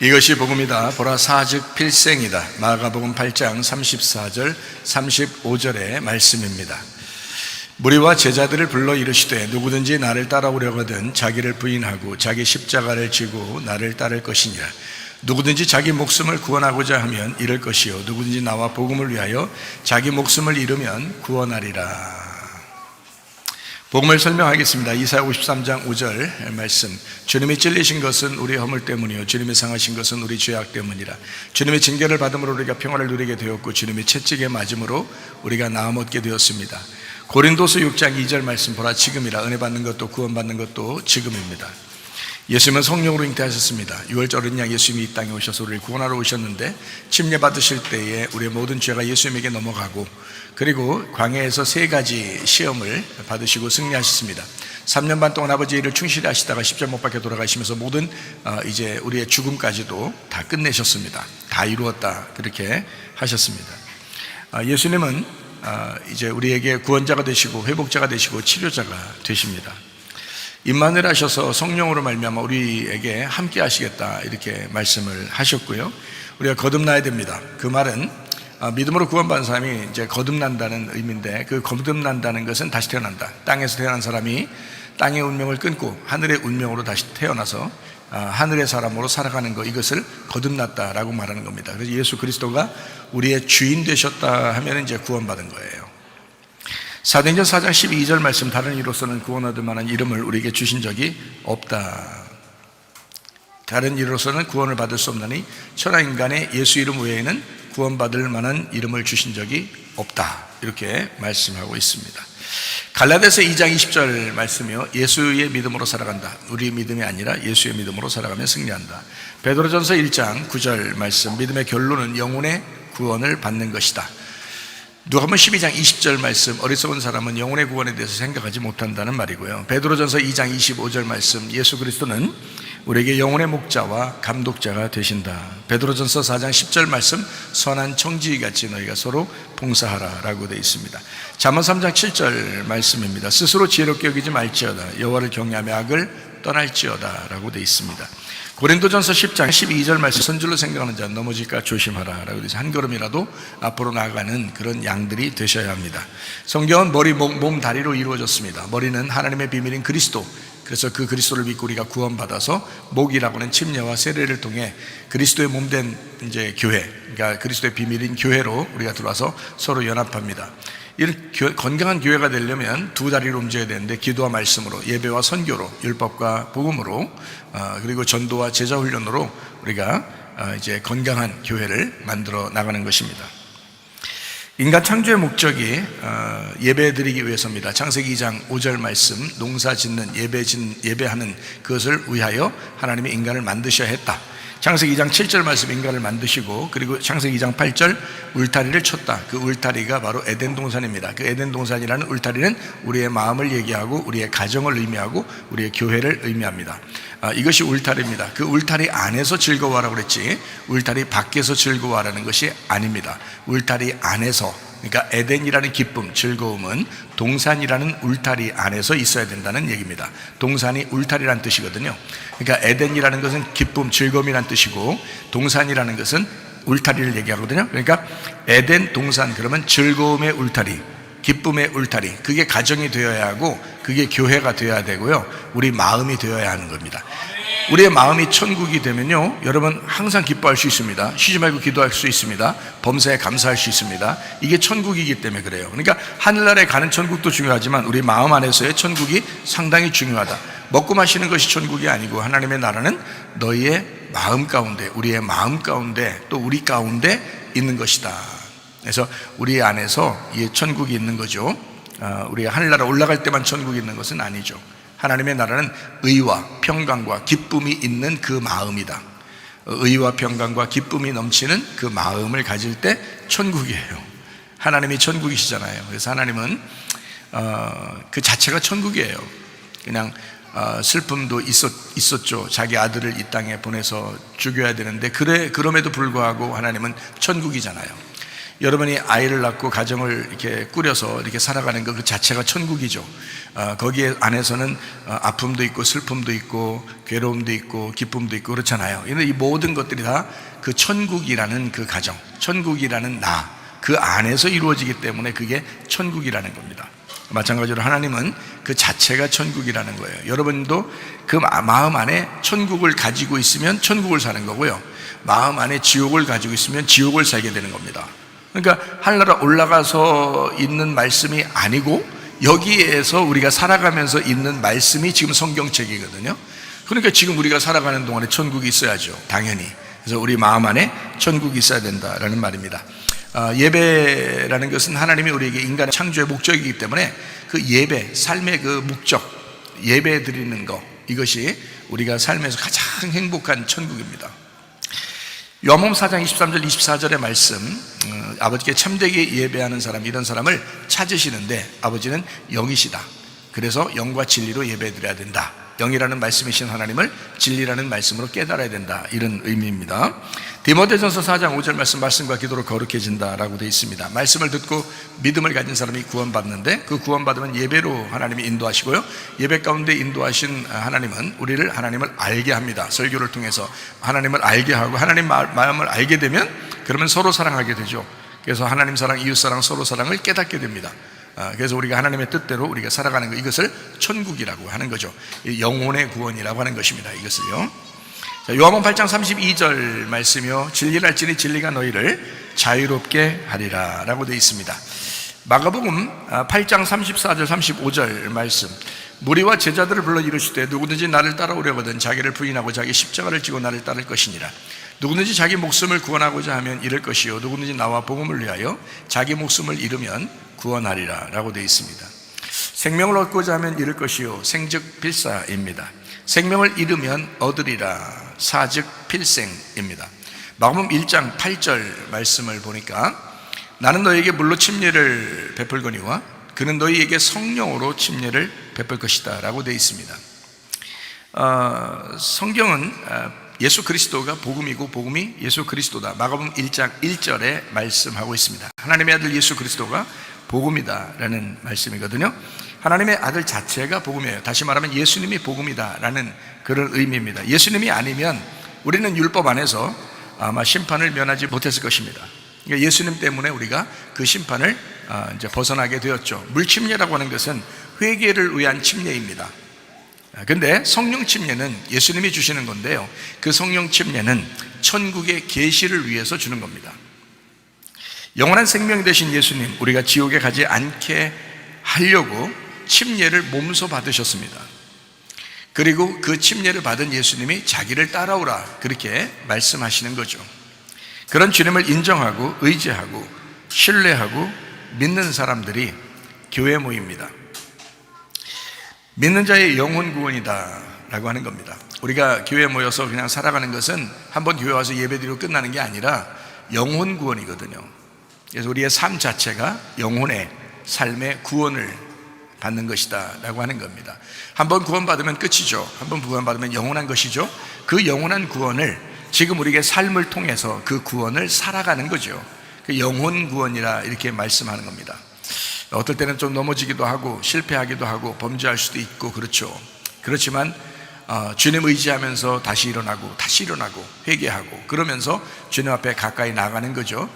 이것이 복음이다. 보라 사즉 필생이다. 마가복음 8장 34절 35절의 말씀입니다. 무리와 제자들을 불러 이르시되 누구든지 나를 따라오려거든 자기를 부인하고 자기 십자가를 지고 나를 따를 것이니라. 누구든지 자기 목숨을 구원하고자 하면 잃을 것이요 누구든지 나와 복음을 위하여 자기 목숨을 잃으면 구원하리라. 복음을 설명하겠습니다. 이사야 53장 5절 말씀. 주님이 찔리신 것은 우리 허물 때문이요 주님이 상하신 것은 우리 죄악 때문이라. 주님의 징계를 받음으로 우리가 평화를 누리게 되었고 주님이 채찍에 맞음으로 우리가 나음 얻게 되었습니다. 고린도서 6장 2절 말씀. 보라 지금이라. 은혜 받는 것도 구원 받는 것도 지금입니다. 예수님은 성령으로 잉태하셨습니다. 6월절 어린 양 예수님이 이 땅에 오셔서 우리를 구원하러 오셨는데 침례 받으실 때에 우리의 모든 죄가 예수님에게 넘어가고 그리고 광야에서 3가지 시험을 받으시고 승리하셨습니다. 3년 반 동안 아버지의 일을 충실히 하시다가 십자가 못 박혀 돌아가시면서 모든 이제 우리의 죽음까지도 다 끝내셨습니다. 다 이루었다 그렇게 하셨습니다. 예수님은 이제 우리에게 구원자가 되시고 회복자가 되시고 치료자가 되십니다. 임마누엘 하셔서 성령으로 말미암아 우리에게 함께 하시겠다 이렇게 말씀을 하셨고요. 우리가 거듭나야 됩니다. 그 말은 믿음으로 구원받은 사람이 이제 거듭난다는 의미인데, 그 거듭난다는 것은 다시 태어난다. 땅에서 태어난 사람이 땅의 운명을 끊고 하늘의 운명으로 다시 태어나서 하늘의 사람으로 살아가는 것, 이것을 거듭났다라고 말하는 겁니다. 그래서 예수 그리스도가 우리의 주인 되셨다 하면 이제 구원받은 거예요. 사도행전 4장 12절 말씀. 다른 이로서는 구원 얻을 만한 이름을 우리에게 주신 적이 없다. 다른 이로서는 구원을 받을 수 없나니 천하 인간의 예수 이름 외에는 구원받을 만한 이름을 주신 적이 없다. 이렇게 말씀하고 있습니다. 갈라디아서 2장 20절 말씀이요. 예수의 믿음으로 살아간다. 우리의 믿음이 아니라 예수의 믿음으로 살아가면 승리한다. 베드로전서 1장 9절 말씀. 믿음의 결론은 영혼의 구원을 받는 것이다. 누가복음 12장 20절 말씀. 어리석은 사람은 영혼의 구원에 대해서 생각하지 못한다는 말이고요. 베드로전서 2장 25절 말씀. 예수 그리스도는 우리에게 영혼의 목자와 감독자가 되신다. 베드로전서 4장 10절 말씀. 선한 청지기같이 너희가 서로 봉사하라 라고 되어 있습니다. 잠언 3장 7절 말씀입니다. 스스로 지혜롭게 여기지 말지어다. 여호와를 경외하며 악을 떠날지어다 라고 되어 있습니다. 고린도전서 10장 12절 말씀. 선줄로 생각하는 자 넘어질까 조심하라 라고 되어 있습니다. 한 걸음이라도 앞으로 나아가는 그런 양들이 되셔야 합니다. 성경은 머리, 몸, 다리로 이루어졌습니다. 머리는 하나님의 비밀인 그리스도. 그래서 그 그리스도를 믿고 우리가 구원받아서 목이라고 하는 침례와 세례를 통해 그리스도의 몸된 이제 교회, 그러니까 그리스도의 비밀인 교회로 우리가 들어와서 서로 연합합니다. 이런 건강한 교회가 되려면 두 다리로 움직여야 되는데, 기도와 말씀으로, 예배와 선교로, 율법과 복음으로, 그리고 전도와 제자 훈련으로 우리가 이제 건강한 교회를 만들어 나가는 것입니다. 인간 창조의 목적이 예배드리기 위해서입니다. 창세기 2장 5절 말씀. 농사 짓는 예배하는 그것을 위하여 하나님이 인간을 만드셔야 했다. 창세기 2장 7절 말씀. 인간을 만드시고, 그리고 창세기 2장 8절 울타리를 쳤다. 그 울타리가 바로 에덴 동산입니다. 그 에덴 동산이라는 울타리는 우리의 마음을 얘기하고 우리의 가정을 의미하고 우리의 교회를 의미합니다. 이것이 울타리입니다. 그 울타리 안에서 즐거워하라고 그랬지 울타리 밖에서 즐거워하라는 것이 아닙니다. 울타리 안에서, 그러니까 에덴이라는 기쁨, 즐거움은 동산이라는 울타리 안에서 있어야 된다는 얘기입니다. 동산이 울타리라는 뜻이거든요. 그러니까 에덴이라는 것은 기쁨, 즐거움이라는 뜻이고, 동산이라는 것은 울타리를 얘기하거든요. 그러니까 에덴, 동산, 그러면 즐거움의 울타리, 기쁨의 울타리, 그게 가정이 되어야 하고 그게 교회가 되어야 되고요. 우리 마음이 되어야 하는 겁니다. 우리의 마음이 천국이 되면요, 여러분 항상 기뻐할 수 있습니다. 쉬지 말고 기도할 수 있습니다. 범사에 감사할 수 있습니다. 이게 천국이기 때문에 그래요. 그러니까 하늘나라에 가는 천국도 중요하지만 우리 마음 안에서의 천국이 상당히 중요하다. 먹고 마시는 것이 천국이 아니고 하나님의 나라는 너희의 마음 가운데, 우리의 마음 가운데, 또 우리 가운데 있는 것이다. 그래서 우리 안에서 이 천국이 있는 거죠. 우리가 하늘나라 올라갈 때만 천국이 있는 것은 아니죠. 하나님의 나라는 의와 평강과 기쁨이 있는 그 마음이다. 의와 평강과 기쁨이 넘치는 그 마음을 가질 때 천국이에요. 하나님이 천국이시잖아요. 그래서 하나님은 그 자체가 천국이에요. 그냥 슬픔도 있었죠. 자기 아들을 이 땅에 보내서 죽여야 되는데, 그럼에도 불구하고 하나님은 천국이잖아요. 여러분이 아이를 낳고 가정을 이렇게 꾸려서 이렇게 살아가는 것 그 자체가 천국이죠. 거기에 안에서는 아픔도 있고 슬픔도 있고 괴로움도 있고 기쁨도 있고 그렇잖아요. 근데 이 모든 것들이 다 그 천국이라는 그 가정, 천국이라는 그 안에서 이루어지기 때문에 그게 천국이라는 겁니다. 마찬가지로 하나님은 그 자체가 천국이라는 거예요. 여러분도 그 마음 안에 천국을 가지고 있으면 천국을 사는 거고요, 마음 안에 지옥을 가지고 있으면 지옥을 살게 되는 겁니다. 그러니까 하늘나라 올라가서 있는 말씀이 아니고 여기에서 우리가 살아가면서 있는 말씀이 지금 성경책이거든요. 그러니까 지금 우리가 살아가는 동안에 천국이 있어야죠, 당연히. 그래서 우리 마음 안에 천국이 있어야 된다라는 말입니다. 예배라는 것은 하나님이 우리에게 인간의 창조의 목적이기 때문에 그 예배, 삶의 그 목적, 예배 드리는 것, 이것이 우리가 삶에서 가장 행복한 천국입니다. 요한복음 4장 23절 24절의 말씀, 아버지께 참되게 예배하는 사람, 이런 사람을 찾으시는데 아버지는 영이시다. 그래서 영과 진리로 예배 드려야 된다. 영이라는 말씀이신 하나님을 진리라는 말씀으로 깨달아야 된다, 이런 의미입니다. 디모데전서 4장 5절 말씀과 기도로 거룩해진다라고 되어 있습니다. 말씀을 듣고 믿음을 가진 사람이 구원받는데, 그 구원받으면 예배로 하나님이 인도하시고요, 예배 가운데 인도하신 하나님은 우리를 하나님을 알게 합니다. 설교를 통해서 하나님을 알게 하고, 하나님 마음을 알게 되면 그러면 서로 사랑하게 되죠. 그래서 하나님 사랑, 이웃 사랑, 서로 사랑을 깨닫게 됩니다. 그래서 우리가 하나님의 뜻대로 우리가 살아가는 것, 이것을 천국이라고 하는 거죠. 영혼의 구원이라고 하는 것입니다, 이것을요. 요한복음 8장 32절 말씀이요, 진리를 알지니 진리가 너희를 자유롭게 하리라 라고 되어 있습니다. 마가복음 8장 34절 35절 말씀, 무리와 제자들을 불러 이르시되 누구든지 나를 따라오려거든 자기를 부인하고 자기 십자가를 지고 나를 따를 것이니라. 누구든지 자기 목숨을 구원하고자 하면 잃을 것이요, 누구든지 나와 복음을 위하여 자기 목숨을 잃으면 구원하리라 라고 되어 있습니다. 생명을 얻고자 하면 잃을 것이요, 생즉 필사입니다. 생명을 잃으면 얻으리라, 사즉 필생입니다. 마가복음 1장 8절 말씀을 보니까 나는 너희에게 물로 침례를 베풀거니와 그는 너희에게 성령으로 침례를 베풀 것이다 라고 되어 있습니다. 성경은 예수 그리스도가 복음이고 복음이 예수 그리스도다, 마가복음 1장 1절에 말씀하고 있습니다. 하나님의 아들 예수 그리스도가 복음이다 라는 말씀이거든요. 하나님의 아들 자체가 복음이에요. 다시 말하면 예수님이 복음이다 라는 그런 의미입니다. 예수님이 아니면 우리는 율법 안에서 아마 심판을 면하지 못했을 것입니다. 그러니까 예수님 때문에 우리가 그 심판을 이제 벗어나게 되었죠. 물침례라고 하는 것은 회개를 위한 침례입니다. 근데 성령 침례는 예수님이 주시는 건데요, 그 성령 침례는 천국의 계시를 위해서 주는 겁니다. 영원한 생명 되신 예수님, 우리가 지옥에 가지 않게 하려고 침례를 몸소 받으셨습니다. 그리고 그 침례를 받은 예수님이 자기를 따라오라, 그렇게 말씀하시는 거죠. 그런 주님을 인정하고 의지하고 신뢰하고 믿는 사람들이 교회 모입니다. 믿는 자의 영혼 구원이다 라고 하는 겁니다. 우리가 교회에 모여서 그냥 살아가는 것은 한번 교회 와서 예배드리고 끝나는 게 아니라 영혼 구원이거든요. 그래서 우리의 삶 자체가 영혼의 삶의 구원을 받는 것이다 라고 하는 겁니다. 한번 구원받으면 끝이죠. 한번 구원받으면 영원한 것이죠. 그 영원한 구원을 지금 우리에게 삶을 통해서 그 구원을 살아가는 거죠. 그 영혼 구원이라 이렇게 말씀하는 겁니다. 어떨 때는 좀 넘어지기도 하고 실패하기도 하고 범죄할 수도 있고 그렇죠. 그렇지만 주님 의지하면서 다시 일어나고 회개하고 그러면서 주님 앞에 가까이 나가는 거죠.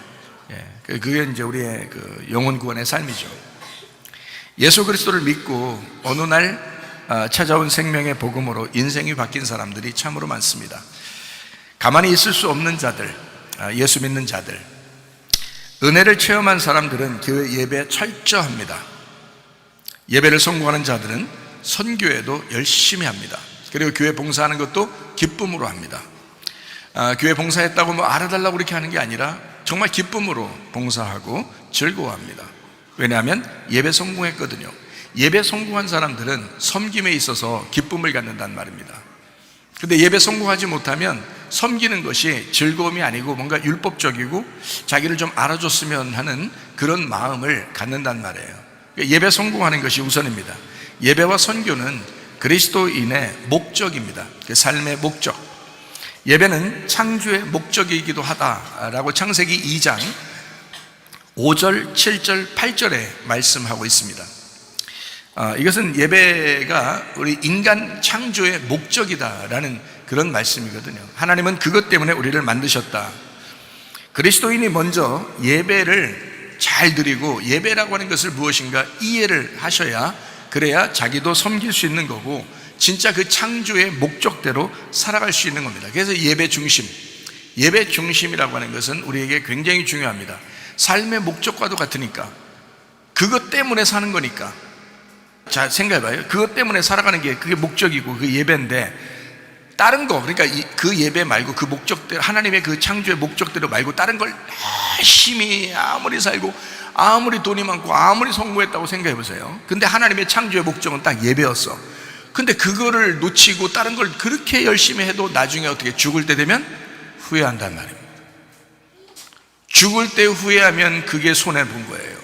그게 이제 우리의 그 영혼 구원의 삶이죠. 예수 그리스도를 믿고 어느 날 찾아온 생명의 복음으로 인생이 바뀐 사람들이 참으로 많습니다. 가만히 있을 수 없는 자들, 예수 믿는 자들, 은혜를 체험한 사람들은 교회 예배에 철저합니다. 예배를 성공하는 자들은 선교에도 열심히 합니다. 그리고 교회 봉사하는 것도 기쁨으로 합니다. 교회 봉사했다고 뭐 알아달라고 그렇게 하는 게 아니라 정말 기쁨으로 봉사하고 즐거워합니다. 왜냐하면 예배 성공했거든요. 예배 성공한 사람들은 섬김에 있어서 기쁨을 갖는단 말입니다. 근데 예배 성공하지 못하면 섬기는 것이 즐거움이 아니고 뭔가 율법적이고 자기를 좀 알아줬으면 하는 그런 마음을 갖는단 말이에요. 예배 성공하는 것이 우선입니다. 예배와 선교는 그리스도인의 목적입니다. 그 삶의 목적. 예배는 창조의 목적이기도 하다라고 창세기 2장 5절, 7절, 8절에 말씀하고 있습니다. 이것은 예배가 우리 인간 창조의 목적이다라는 그런 말씀이거든요. 하나님은 그것 때문에 우리를 만드셨다. 그리스도인이 먼저 예배를 잘 드리고, 예배라고 하는 것을 무엇인가 이해를 하셔야, 그래야 자기도 섬길 수 있는 거고 진짜 그 창조의 목적대로 살아갈 수 있는 겁니다. 그래서 예배 중심이라고 하는 것은 우리에게 굉장히 중요합니다. 삶의 목적과도 같으니까, 그것 때문에 사는 거니까. 자, 생각해봐요. 그것 때문에 살아가는 게 그게 목적이고 그 예배인데, 다른 거, 그러니까 그 예배 말고 그 목적대로, 하나님의 그 창조의 목적대로 말고 다른 걸 열심히 아무리 살고 아무리 돈이 많고 아무리 성공했다고 생각해보세요. 근데 하나님의 창조의 목적은 딱 예배였어. 근데 그거를 놓치고 다른 걸 그렇게 열심히 해도 나중에 어떻게 죽을 때 되면 후회한단 말입니다. 죽을 때 후회하면 그게 손해본 거예요.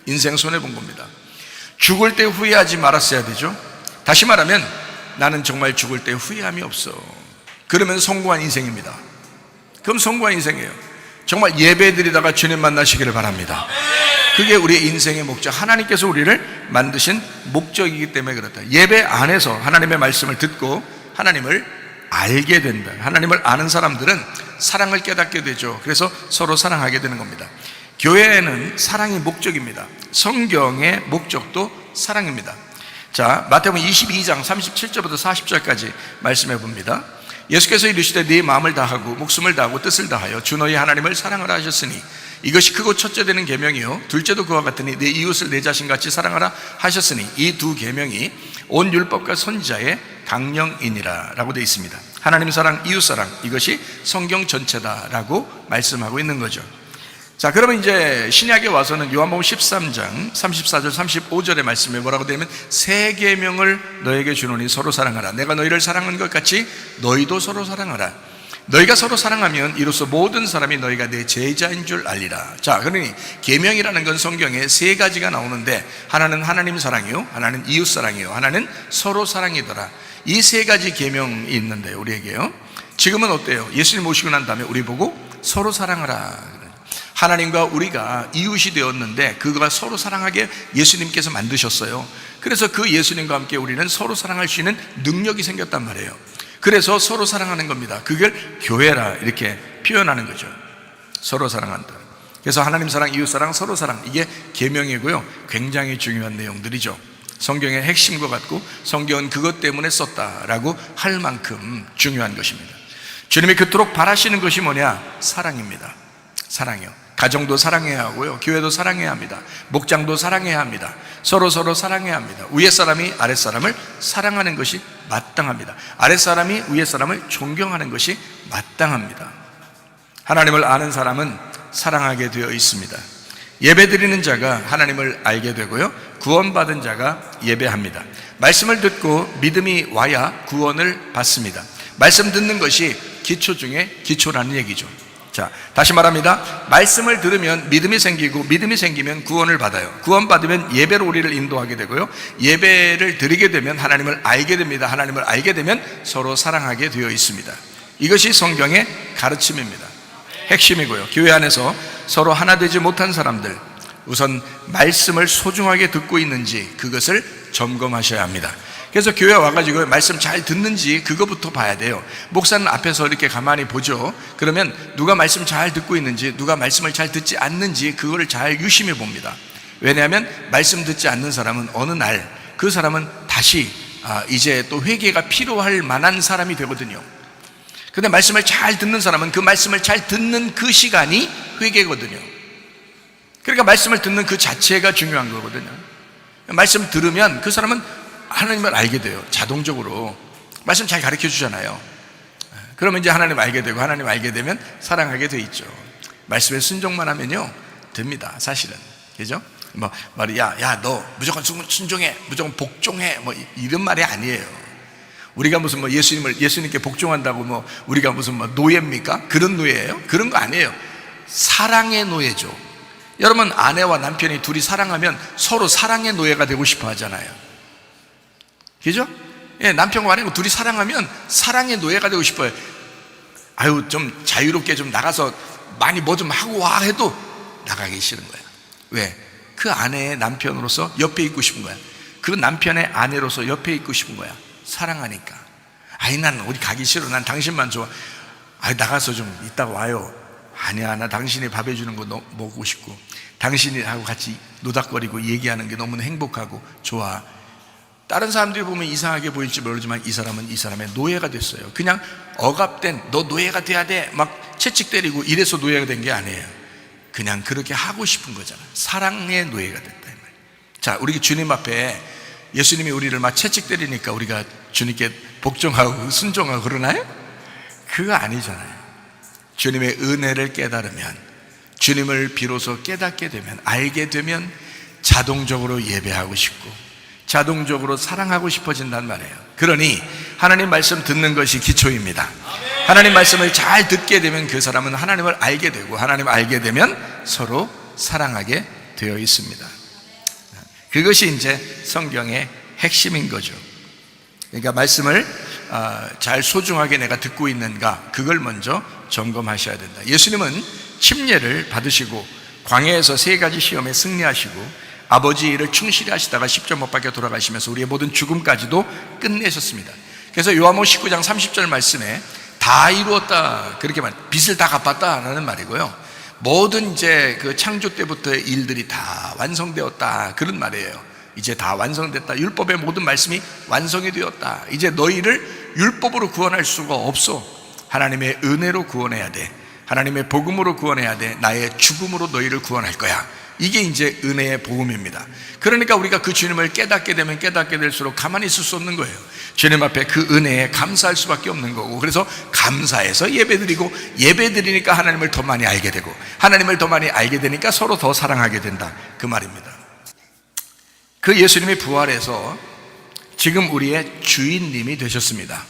인생 손해본 겁니다. 죽을 때 후회하지 말았어야 되죠. 다시 말하면 나는 정말 죽을 때 후회함이 없어. 그러면 성공한 인생입니다. 그럼 성공한 인생이에요. 정말 예배드리다가 주님 만나시기를 바랍니다. 그게 우리의 인생의 목적, 하나님께서 우리를 만드신 목적이기 때문에 그렇다. 예배 안에서 하나님의 말씀을 듣고 하나님을 알게 된다. 하나님을 아는 사람들은 사랑을 깨닫게 되죠. 그래서 서로 사랑하게 되는 겁니다. 교회에는 사랑이 목적입니다. 성경의 목적도 사랑입니다. 자, 마태복음 22장 37절부터 40절까지 말씀해 봅니다. 예수께서 이르시되 네 마음을 다하고 목숨을 다하고 뜻을 다하여 주 너희 하나님을 사랑하라 하셨으니 이것이 크고 첫째 되는 계명이요 둘째도 그와 같으니 내 이웃을 내 자신같이 사랑하라 하셨으니 이 두 계명이 온 율법과 선지자의 강령이니라 라고 되어 있습니다. 하나님 사랑, 이웃 사랑, 이것이 성경 전체다라고 말씀하고 있는 거죠. 자, 그러면 이제 신약에 와서는 요한복음 13장 34절 35절의 말씀에 뭐라고 되냐면 새 계명을 너에게 주노니 서로 사랑하라. 내가 너희를 사랑한 것 같이 너희도 서로 사랑하라. 너희가 서로 사랑하면 이로써 모든 사람이 너희가 내 제자인 줄 알리라. 자, 그러니 계명이라는 건 성경에 세 가지가 나오는데, 하나는 하나님 사랑이요, 하나는 이웃 사랑이요, 하나는 서로 사랑이더라. 이 세 가지 계명이 있는데 우리에게요, 지금은 어때요? 예수님 오시고 난 다음에 우리 보고 서로 사랑하라. 하나님과 우리가 이웃이 되었는데 그가 서로 사랑하게 예수님께서 만드셨어요. 그래서 그 예수님과 함께 우리는 서로 사랑할 수 있는 능력이 생겼단 말이에요. 그래서 서로 사랑하는 겁니다. 그걸 교회라 이렇게 표현하는 거죠. 서로 사랑한다. 그래서 하나님 사랑, 이웃 사랑, 서로 사랑, 이게 계명이고요, 굉장히 중요한 내용들이죠. 성경의 핵심과 같고 성경은 그것 때문에 썼다라고 할 만큼 중요한 것입니다. 주님이 그토록 바라시는 것이 뭐냐? 사랑입니다. 사랑이요. 가정도 사랑해야 하고요, 교회도 사랑해야 합니다. 목장도 사랑해야 합니다. 서로 사랑해야 합니다. 위에 사람이 아랫 사람을 사랑하는 것이 마땅합니다. 아랫 사람이 위에 사람을 존경하는 것이 마땅합니다. 하나님을 아는 사람은 사랑하게 되어 있습니다. 예배드리는 자가 하나님을 알게 되고요, 구원받은 자가 예배합니다. 말씀을 듣고 믿음이 와야 구원을 받습니다. 말씀 듣는 것이 기초 중에 기초라는 얘기죠. 자, 다시 말합니다. 말씀을 들으면 믿음이 생기고, 믿음이 생기면 구원을 받아요. 구원받으면 예배로 우리를 인도하게 되고요, 예배를 드리게 되면 하나님을 알게 됩니다. 하나님을 알게 되면 서로 사랑하게 되어 있습니다. 이것이 성경의 가르침입니다. 핵심이고요. 교회 안에서 서로 하나 되지 못한 사람들, 우선 말씀을 소중하게 듣고 있는지 그것을 점검하셔야 합니다. 그래서 교회 와가지고 말씀 잘 듣는지 그거부터 봐야 돼요. 목사는 앞에서 이렇게 가만히 보죠. 그러면 누가 말씀 잘 듣고 있는지, 누가 말씀을 잘 듣지 않는지 그거를 잘 유심히 봅니다. 왜냐하면 말씀 듣지 않는 사람은 어느 날 그 사람은 다시 이제 또 회개가 필요할 만한 사람이 되거든요. 근데 말씀을 잘 듣는 사람은 그 말씀을 잘 듣는 그 시간이 회개거든요. 그러니까 말씀을 듣는 그 자체가 중요한 거거든요. 말씀 들으면 그 사람은 하나님을 알게 돼요. 자동적으로 말씀 잘 가르쳐 주잖아요. 그러면 이제 하나님 알게 되고, 하나님 알게 되면 사랑하게 돼 있죠. 말씀에 순종만 하면요 됩니다. 사실은. 그죠? 뭐 야 너 무조건 순종해, 무조건 복종해, 뭐 이런 말이 아니에요. 우리가 무슨 뭐 예수님께 복종한다고 뭐 우리가 무슨 뭐 노예입니까? 그런 노예예요? 그런 거 아니에요. 사랑의 노예죠. 여러분, 아내와 남편이 둘이 사랑하면 서로 사랑의 노예가 되고 싶어 하잖아요. 그죠? 예, 남편과 아내가 둘이 사랑하면 사랑의 노예가 되고 싶어요. 아유, 좀 자유롭게 좀 나가서 많이 뭐 좀 하고 와 해도 나가기 싫은 거예요. 왜? 그 아내의 남편으로서 옆에 있고 싶은 거야. 그 남편의 아내로서 옆에 있고 싶은 거야. 사랑하니까. 아니, 난 어디 가기 싫어. 난 당신만 좋아. 아니, 나가서 좀 이따가 와요. 아니야, 나 당신이 밥 해주는 거 먹고 싶고, 당신이하고 같이 노닥거리고 얘기하는 게 너무 행복하고 좋아. 다른 사람들이 보면 이상하게 보일지 모르지만 이 사람은 이 사람의 노예가 됐어요. 그냥 억압된, 너 노예가 돼야 돼 막 채찍 때리고 이래서 노예가 된 게 아니에요. 그냥 그렇게 하고 싶은 거잖아. 사랑의 노예가 됐다 이 말이에요. 자, 우리 주님 앞에 예수님이 우리를 막 채찍 때리니까 우리가 주님께 복종하고 순종하고 그러나요? 그거 아니잖아요. 주님의 은혜를 깨달으면, 주님을 비로소 깨닫게 되면, 알게 되면 자동적으로 예배하고 싶고 자동적으로 사랑하고 싶어진단 말이에요. 그러니 하나님 말씀 듣는 것이 기초입니다. 하나님 말씀을 잘 듣게 되면 그 사람은 하나님을 알게 되고, 하나님을 알게 되면 서로 사랑하게 되어 있습니다. 그것이 이제 성경의 핵심인 거죠. 그러니까 말씀을 잘 소중하게 내가 듣고 있는가, 그걸 먼저 점검하셔야 된다. 예수님은 침례를 받으시고 광야에서 3가지 시험에 승리하시고 아버지 일을 충실히 하시다가 십자가 못 박혀 돌아가시면서 우리의 모든 죽음까지도 끝내셨습니다. 그래서 요한복음 19장 30절 말씀에 다 이루었다, 그렇게 빚을 다 갚았다라는 말이고요. 모든 이제 그 창조 때부터의 일들이 다 완성되었다, 그런 말이에요. 이제 다 완성됐다. 율법의 모든 말씀이 완성이 되었다. 이제 너희를 율법으로 구원할 수가 없어. 하나님의 은혜로 구원해야 돼. 하나님의 복음으로 구원해야 돼. 나의 죽음으로 너희를 구원할 거야. 이게 이제 은혜의 복음입니다. 그러니까 우리가 그 주님을 깨닫게 되면 깨닫게 될수록 가만히 있을 수 없는 거예요. 주님 앞에 그 은혜에 감사할 수밖에 없는 거고, 그래서 감사해서 예배드리고, 예배드리니까 하나님을 더 많이 알게 되고, 하나님을 더 많이 알게 되니까 서로 더 사랑하게 된다, 그 말입니다. 그 예수님이 부활해서 지금 우리의 주인님이 되셨습니다.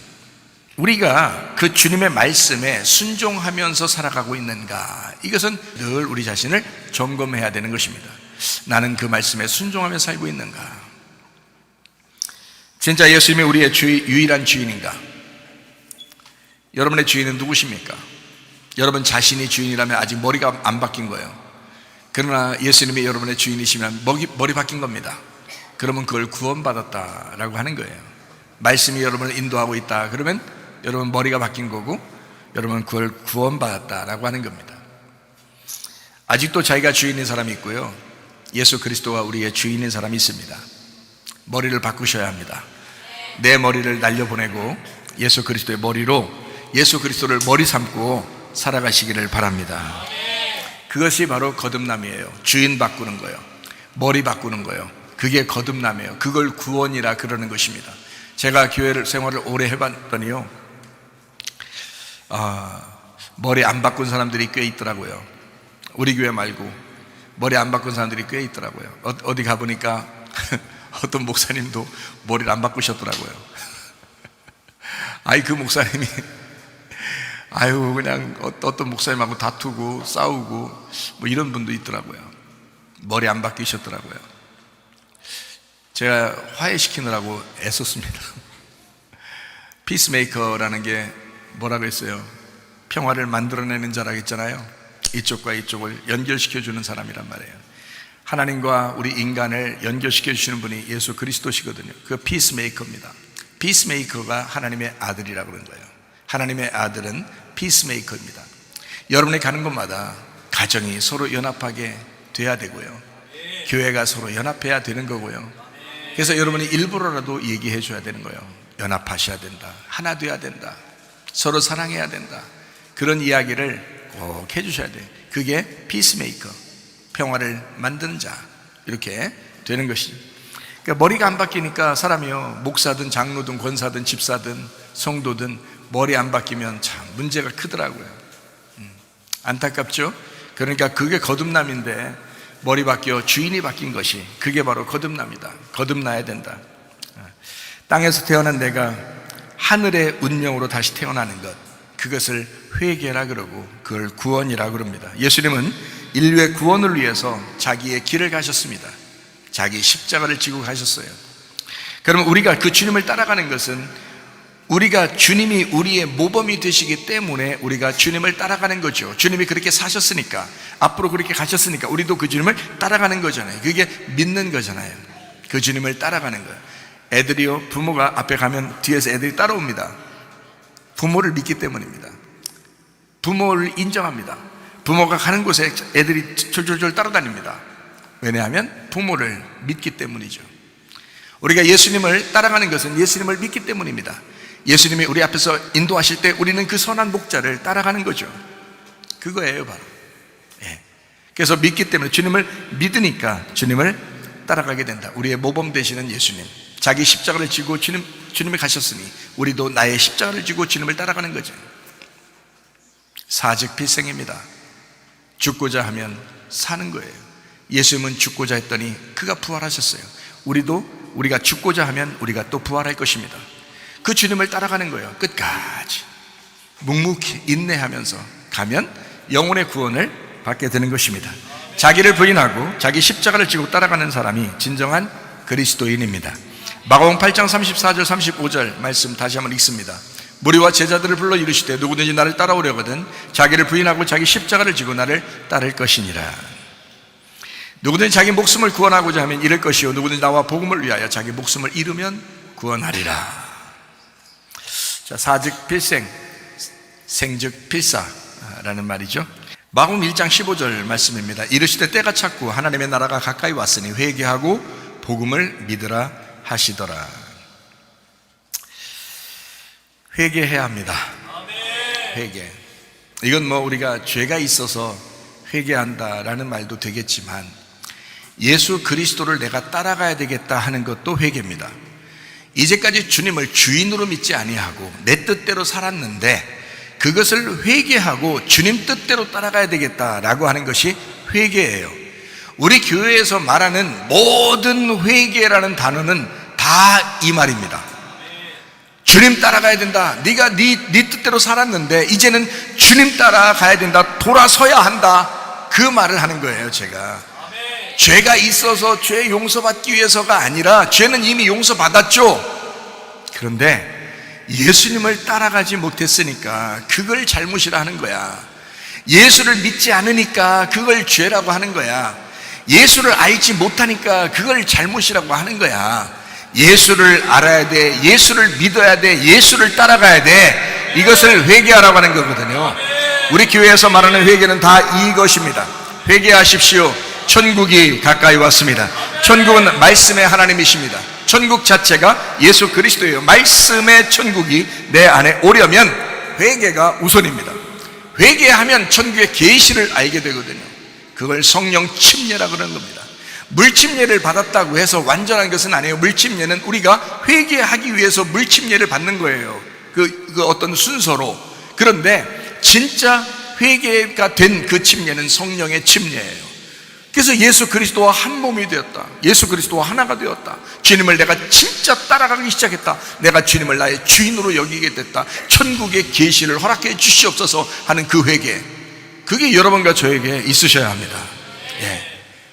우리가 그 주님의 말씀에 순종하면서 살아가고 있는가, 이것은 늘 우리 자신을 점검해야 되는 것입니다. 나는 그 말씀에 순종하며 살고 있는가? 진짜 예수님이 우리의 유일한 주인인가? 여러분의 주인은 누구십니까? 여러분 자신이 주인이라면 아직 머리가 안 바뀐 거예요. 그러나 예수님이 여러분의 주인이시면 머리 바뀐 겁니다. 그러면 그걸 구원받았다라고 하는 거예요. 말씀이 여러분을 인도하고 있다, 그러면 여러분 머리가 바뀐 거고, 여러분 그걸 구원받았다라고 하는 겁니다. 아직도 자기가 주인인 사람이 있고요, 예수 그리스도가 우리의 주인인 사람이 있습니다. 머리를 바꾸셔야 합니다. 내 머리를 날려보내고 예수 그리스도의 머리로 예수 그리스도를 머리 삼고 살아가시기를 바랍니다. 그것이 바로 거듭남이에요. 주인 바꾸는 거예요. 머리 바꾸는 거예요. 그게 거듭남이에요. 그걸 구원이라 그러는 것입니다. 제가 교회를 생활을 오래 해봤더니요, 머리 안 바꾼 사람들이 꽤 있더라고요. 우리 교회 말고 머리 안 바꾼 사람들이 꽤 있더라고요. 어디 가보니까 어떤 목사님도 머리를 안 바꾸셨더라고요. 그 목사님이 그냥 어떤 목사님하고 다투고 싸우고 뭐 이런 분도 있더라고요. 머리 안 바뀌셨더라고요. 제가 화해시키느라고 애썼습니다. 피스메이커라는 게 뭐라고 했어요? 평화를 만들어내는 자라고 했잖아요. 이쪽과 이쪽을 연결시켜주는 사람이란 말이에요. 하나님과 우리 인간을 연결시켜주시는 분이 예수 그리스도시거든요. 그 피스메이커입니다. 피스메이커가 하나님의 아들이라고 그러는 거예요. 하나님의 아들은 피스메이커입니다. 여러분이 가는 곳마다 가정이 서로 연합하게 돼야 되고요, 교회가 서로 연합해야 되는 거고요. 그래서 여러분이 일부러라도 얘기해 줘야 되는 거예요. 연합하셔야 된다, 하나 돼야 된다, 서로 사랑해야 된다, 그런 이야기를 꼭 해주셔야 돼요. 그게 피스메이커, 평화를 만드는 자, 이렇게 되는 것이죠. 그러니까 머리가 안 바뀌니까 사람이요, 목사든 장로든 권사든 집사든 성도든 머리 안 바뀌면 참 문제가 크더라고요. 안타깝죠? 그러니까 그게 거듭남인데, 머리 바뀌어 주인이 바뀐 것이, 그게 바로 거듭납니다. 거듭나야 된다. 땅에서 태어난 내가 하늘의 운명으로 다시 태어나는 것, 그것을 회개라 그러고 그걸 구원이라 그럽니다. 예수님은 인류의 구원을 위해서 자기의 길을 가셨습니다. 자기 십자가를 지고 가셨어요. 그러면 우리가 그 주님을 따라가는 것은 우리가 주님이 우리의 모범이 되시기 때문에 우리가 주님을 따라가는 거죠. 주님이 그렇게 사셨으니까, 앞으로 그렇게 가셨으니까 우리도 그 주님을 따라가는 거잖아요. 그게 믿는 거잖아요. 그 주님을 따라가는 거예요. 애들이요, 부모가 앞에 가면 뒤에서 애들이 따라옵니다. 부모를 믿기 때문입니다. 부모를 인정합니다. 부모가 가는 곳에 애들이 졸졸졸 따라다닙니다. 왜냐하면 부모를 믿기 때문이죠. 우리가 예수님을 따라가는 것은 예수님을 믿기 때문입니다. 예수님이 우리 앞에서 인도하실 때 우리는 그 선한 목자를 따라가는 거죠. 그거예요, 바로. 그래서 믿기 때문에, 주님을 믿으니까 주님을 따라가게 된다. 우리의 모범 되시는 예수님, 자기 십자가를 지고 주님이 가셨으니 우리도 나의 십자가를 지고 주님을 따라가는 거죠. 사즉 필생입니다. 죽고자 하면 사는 거예요. 예수님은 죽고자 했더니 그가 부활하셨어요. 우리가 죽고자 하면 우리가 또 부활할 것입니다. 그 주님을 따라가는 거예요. 끝까지 묵묵히 인내하면서 가면 영혼의 구원을 받게 되는 것입니다. 자기를 부인하고 자기 십자가를 지고 따라가는 사람이 진정한 그리스도인입니다. 마가복음 8장 34절 35절 말씀 다시 한번 읽습니다. 무리와 제자들을 불러 이르시되 누구든지 나를 따라오려거든 자기를 부인하고 자기 십자가를 지고 나를 따를 것이니라. 누구든지 자기 목숨을 구원하고자 하면 잃을 것이요 누구든지 나와 복음을 위하여 자기 목숨을 잃으면 구원하리라. 자, 사즉 필생, 생즉 필사라는 말이죠. 마가복음 1장 15절 말씀입니다. 이르시되 때가 찼고 하나님의 나라가 가까이 왔으니 회개하고 복음을 믿으라 하시더라. 회개해야 합니다. 회개. 이건 우리가 죄가 있어서 회개한다라는 말도 되겠지만 예수 그리스도를 내가 따라가야 되겠다 하는 것도 회개입니다. 이제까지 주님을 주인으로 믿지 아니하고 내 뜻대로 살았는데 그것을 회개하고 주님 뜻대로 따라가야 되겠다라고 하는 것이 회개예요. 우리 교회에서 말하는 모든 회개라는 단어는 다 이 말입니다. 주님 따라가야 된다. 네가 네 뜻대로 살았는데 이제는 주님 따라가야 된다. 돌아서야 한다. 그 말을 하는 거예요. 제가 죄가 있어서 죄 용서받기 위해서가 아니라 죄는 이미 용서받았죠. 그런데 예수님을 따라가지 못했으니까 그걸 잘못이라 하는 거야. 예수를 믿지 않으니까 그걸 죄라고 하는 거야. 예수를 알지 못하니까 그걸 잘못이라고 하는 거야. 예수를 알아야 돼. 예수를 믿어야 돼. 예수를 따라가야 돼. 이것을 회개하라고 하는 거거든요. 우리 교회에서 말하는 회개는 다 이것입니다. 회개하십시오. 천국이 가까이 왔습니다. 천국은 말씀의 하나님이십니다. 천국 자체가 예수 그리스도예요. 말씀의 천국이 내 안에 오려면 회개가 우선입니다. 회개하면 천국의 계시를 알게 되거든요. 그걸 성령 침례라 그러는 겁니다. 물침례를 받았다고 해서 완전한 것은 아니에요. 물침례는 우리가 회개하기 위해서 물침례를 받는 거예요. 그 어떤 순서로. 그런데 진짜 회개가 된 그 침례는 성령의 침례예요. 그래서 예수 그리스도와 한 몸이 되었다. 예수 그리스도와 하나가 되었다. 주님을 내가 진짜 따라가기 시작했다. 내가 주님을 나의 주인으로 여기게 됐다. 천국의 계시를 허락해 주시옵소서 하는 그 회개, 그게 여러분과 저에게 있으셔야 합니다.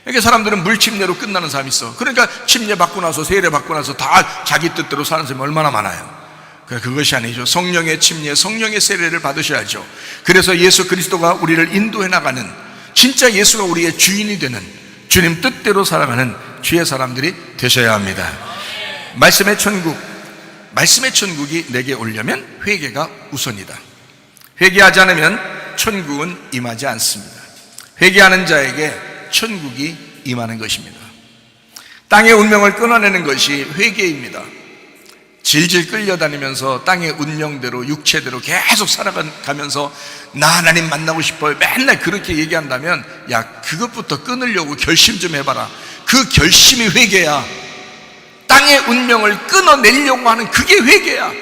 이렇게 사람들은 물침례로 끝나는 사람이 있어. 그러니까 침례 받고 나서, 세례 받고 나서 다 자기 뜻대로 사는 사람이 얼마나 많아요. 그것이 아니죠. 성령의 침례, 성령의 세례를 받으셔야죠. 그래서 예수 그리스도가 우리를 인도해 나가는, 진짜 예수가 우리의 주인이 되는, 주님 뜻대로 살아가는 주의 사람들이 되셔야 합니다. 말씀의 천국이 내게 오려면 회개가 우선이다. 회개하지 않으면 천국은 임하지 않습니다. 회개하는 자에게 천국이 임하는 것입니다. 땅의 운명을 끊어내는 것이 회개입니다. 질질 끌려다니면서 땅의 운명대로, 육체대로 계속 살아가면서 나 하나님 만나고 싶어요, 맨날 그렇게 얘기한다면, 야, 그것부터 끊으려고 결심 좀 해봐라. 그 결심이 회개야. 땅의 운명을 끊어내려고 하는 그게 회개야.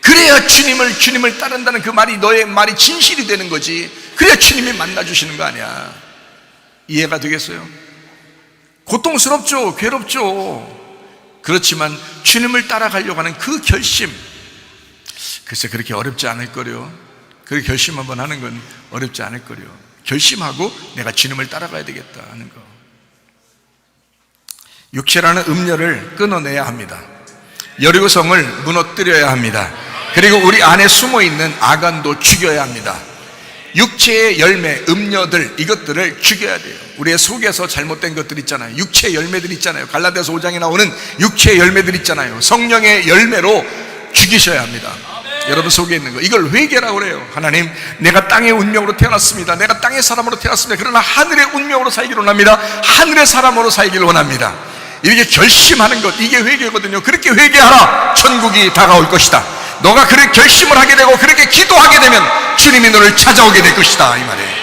그래야 주님을 따른다는 그 말이, 너의 말이 진실이 되는 거지. 그래야 주님이 만나주시는 거 아니야. 이해가 되겠어요? 고통스럽죠. 괴롭죠. 그렇지만 주님을 따라가려고 하는 그 결심, 글쎄 그렇게 어렵지 않을 거요. 그 결심 한번 하는 건 어렵지 않을 거요. 결심하고 내가 주님을 따라가야 되겠다 하는 거. 육체라는 음료를 끊어내야 합니다. 여리고성을 무너뜨려야 합니다. 그리고 우리 안에 숨어있는 아간도 죽여야 합니다. 육체의 열매, 음녀들, 이것들을 죽여야 돼요. 우리의 속에서 잘못된 것들 있잖아요. 육체의 열매들 있잖아요. 갈라디아서 5장에 나오는 육체의 열매들 있잖아요. 성령의 열매로 죽이셔야 합니다. 여러분 속에 있는 거, 이걸 회개라고 그래요. 하나님, 내가 땅의 운명으로 태어났습니다. 내가 땅의 사람으로 태어났습니다. 그러나 하늘의 운명으로 살기를 원합니다. 하늘의 사람으로 살기를 원합니다. 이렇게 결심하는 것, 이게 회개거든요. 그렇게 회개하라. 천국이 다가올 것이다. 너가 그렇게 결심을 하게 되고 그렇게 기도하게 되면 주님이 너를 찾아오게 될 것이다, 이 말이에요.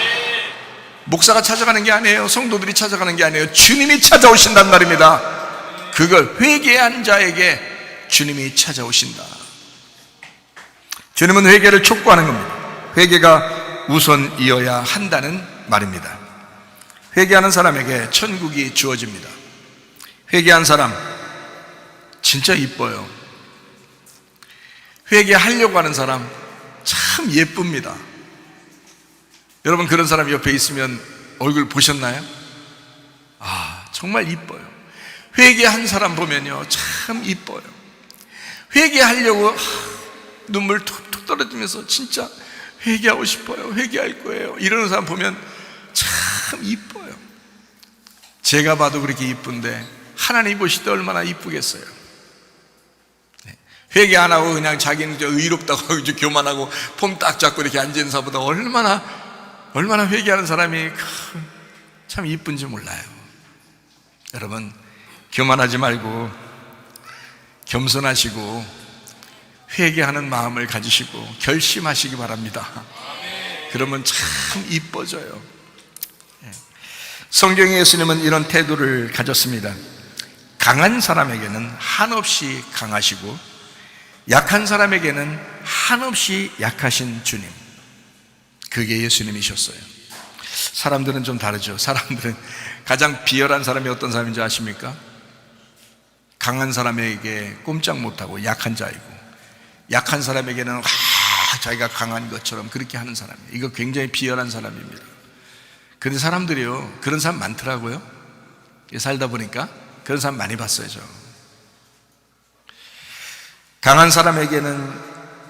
목사가 찾아가는 게 아니에요. 성도들이 찾아가는 게 아니에요. 주님이 찾아오신단 말입니다. 그걸 회개한 자에게 주님이 찾아오신다. 주님은 회개를 촉구하는 겁니다. 회개가 우선이어야 한다는 말입니다. 회개하는 사람에게 천국이 주어집니다. 회개한 사람 진짜 이뻐요. 회개하려고 하는 사람 참 예쁩니다. 여러분, 그런 사람 옆에 있으면 얼굴 보셨나요? 정말 이뻐요. 회개한 사람 보면요, 참 이뻐요. 회개하려고 눈물 툭툭 떨어지면서 진짜 회개하고 싶어요, 회개할 거예요, 이러는 사람 보면 참 이뻐요. 제가 봐도 그렇게 이쁜데 하나님 보실 때 얼마나 이쁘겠어요. 회개 안 하고 그냥 자기는 의롭다고 이제 교만하고 폼 딱 잡고 이렇게 앉은 사람보다 얼마나 회개하는 사람이 참 이쁜지 몰라요. 여러분, 교만하지 말고 겸손하시고 회개하는 마음을 가지시고 결심하시기 바랍니다. 그러면 참 이뻐져요. 성경의 예수님은 이런 태도를 가졌습니다. 강한 사람에게는 한없이 강하시고 약한 사람에게는 한없이 약하신 주님, 그게 예수님이셨어요. 사람들은 좀 다르죠. 사람들은 가장 비열한 사람이 어떤 사람인지 아십니까? 강한 사람에게 꼼짝 못하고 약한 자이고, 약한 사람에게는 자기가 강한 것처럼 그렇게 하는 사람이에요. 이거 굉장히 비열한 사람입니다. 그런데 사람들이요, 그런 사람 많더라고요. 살다 보니까 그런 사람 많이 봤어요. 저 강한 사람에게는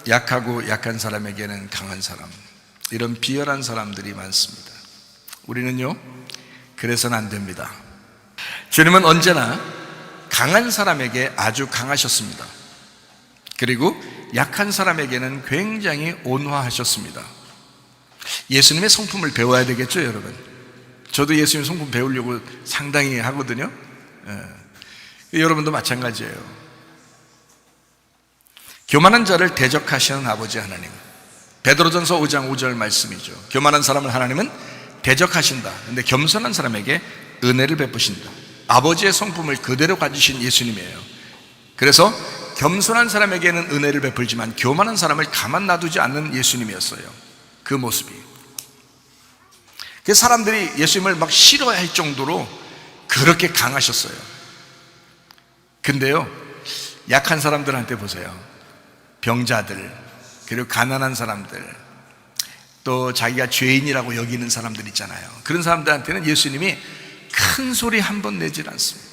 약하고 약한 사람에게는 강한 사람, 이런 비열한 사람들이 많습니다. 우리는요, 그래서는 안 됩니다. 주님은 언제나 강한 사람에게 아주 강하셨습니다. 그리고 약한 사람에게는 굉장히 온화하셨습니다. 예수님의 성품을 배워야 되겠죠, 여러분. 저도 예수님 성품 배우려고 상당히 하거든요. 여러분도 마찬가지예요. 교만한 자를 대적하시는 아버지 하나님, 베드로전서 5장 5절 말씀이죠. 교만한 사람을 하나님은 대적하신다. 근데 겸손한 사람에게 은혜를 베푸신다. 아버지의 성품을 그대로 가지신 예수님이에요. 그래서 겸손한 사람에게는 은혜를 베풀지만 교만한 사람을 가만 놔두지 않는 예수님이었어요. 그 모습이. 그 사람들이 예수님을 막 싫어할 정도로 그렇게 강하셨어요. 근데요, 약한 사람들한테 보세요. 병자들, 그리고 가난한 사람들, 또 자기가 죄인이라고 여기는 사람들 있잖아요. 그런 사람들한테는 예수님이 큰 소리 한 번 내질 않습니다.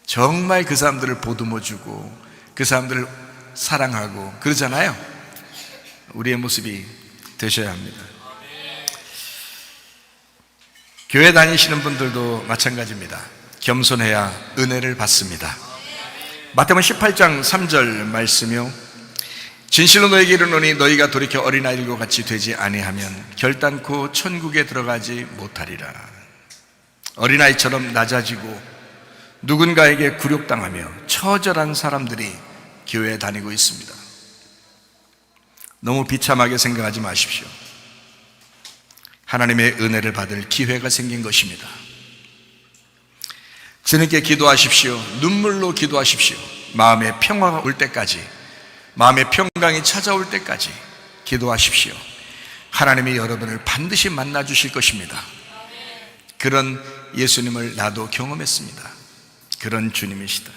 정말 그 사람들을 보듬어주고 그 사람들을 사랑하고 그러잖아요. 우리의 모습이 되셔야 합니다. 교회 다니시는 분들도 마찬가지입니다. 겸손해야 은혜를 받습니다. 마태복음 18장 3절 말씀이요, 진실로 너희에게 이르노니 너희가 돌이켜 어린아이들과 같이 되지 아니하면 결단코 천국에 들어가지 못하리라. 어린아이처럼 낮아지고 누군가에게 굴욕당하며 처절한 사람들이 교회에 다니고 있습니다. 너무 비참하게 생각하지 마십시오. 하나님의 은혜를 받을 기회가 생긴 것입니다. 주님께 기도하십시오. 눈물로 기도하십시오. 마음의 평화가 올 때까지, 마음의 평강이 찾아올 때까지 기도하십시오. 하나님이 여러분을 반드시 만나 주실 것입니다. 그런 예수님을 나도 경험했습니다. 그런 주님이시다.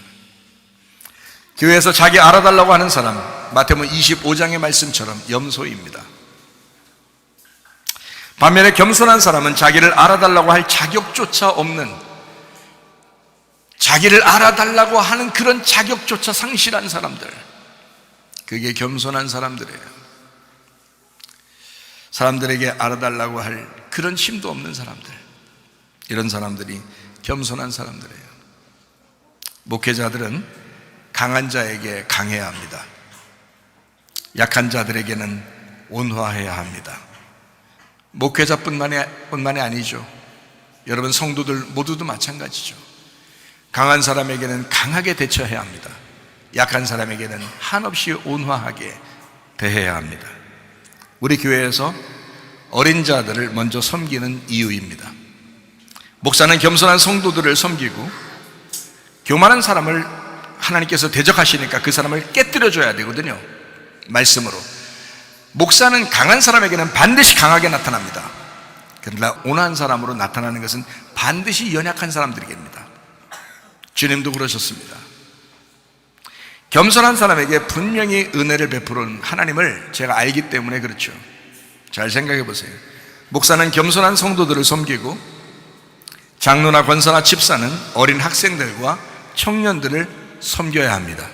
교회에서 자기 알아달라고 하는 사람, 마태복음 25장의 말씀처럼 염소입니다. 반면에 겸손한 사람은 자기를 알아달라고 할 자격조차 없는, 자기를 알아달라고 하는 그런 자격조차 상실한 사람들, 그게 겸손한 사람들이에요. 사람들에게 알아달라고 할 그런 힘도 없는 사람들, 이런 사람들이 겸손한 사람들이에요. 목회자들은 강한 자에게 강해야 합니다. 약한 자들에게는 온화해야 합니다. 목회자뿐만이 아니죠. 여러분 성도들 모두도 마찬가지죠. 강한 사람에게는 강하게 대처해야 합니다. 약한 사람에게는 한없이 온화하게 대해야 합니다. 우리 교회에서 어린 자들을 먼저 섬기는 이유입니다. 목사는 겸손한 성도들을 섬기고 교만한 사람을 하나님께서 대적하시니까 그 사람을 깨뜨려줘야 되거든요. 말씀으로. 목사는 강한 사람에게는 반드시 강하게 나타납니다. 그러나 온화한 사람으로 나타나는 것은 반드시 연약한 사람들에게입니다. 주님도 그러셨습니다. 겸손한 사람에게 분명히 은혜를 베푸는 하나님을 제가 알기 때문에 그렇죠. 잘 생각해 보세요. 목사는 겸손한 성도들을 섬기고 장로나 권사나 집사는 어린 학생들과 청년들을 섬겨야 합니다.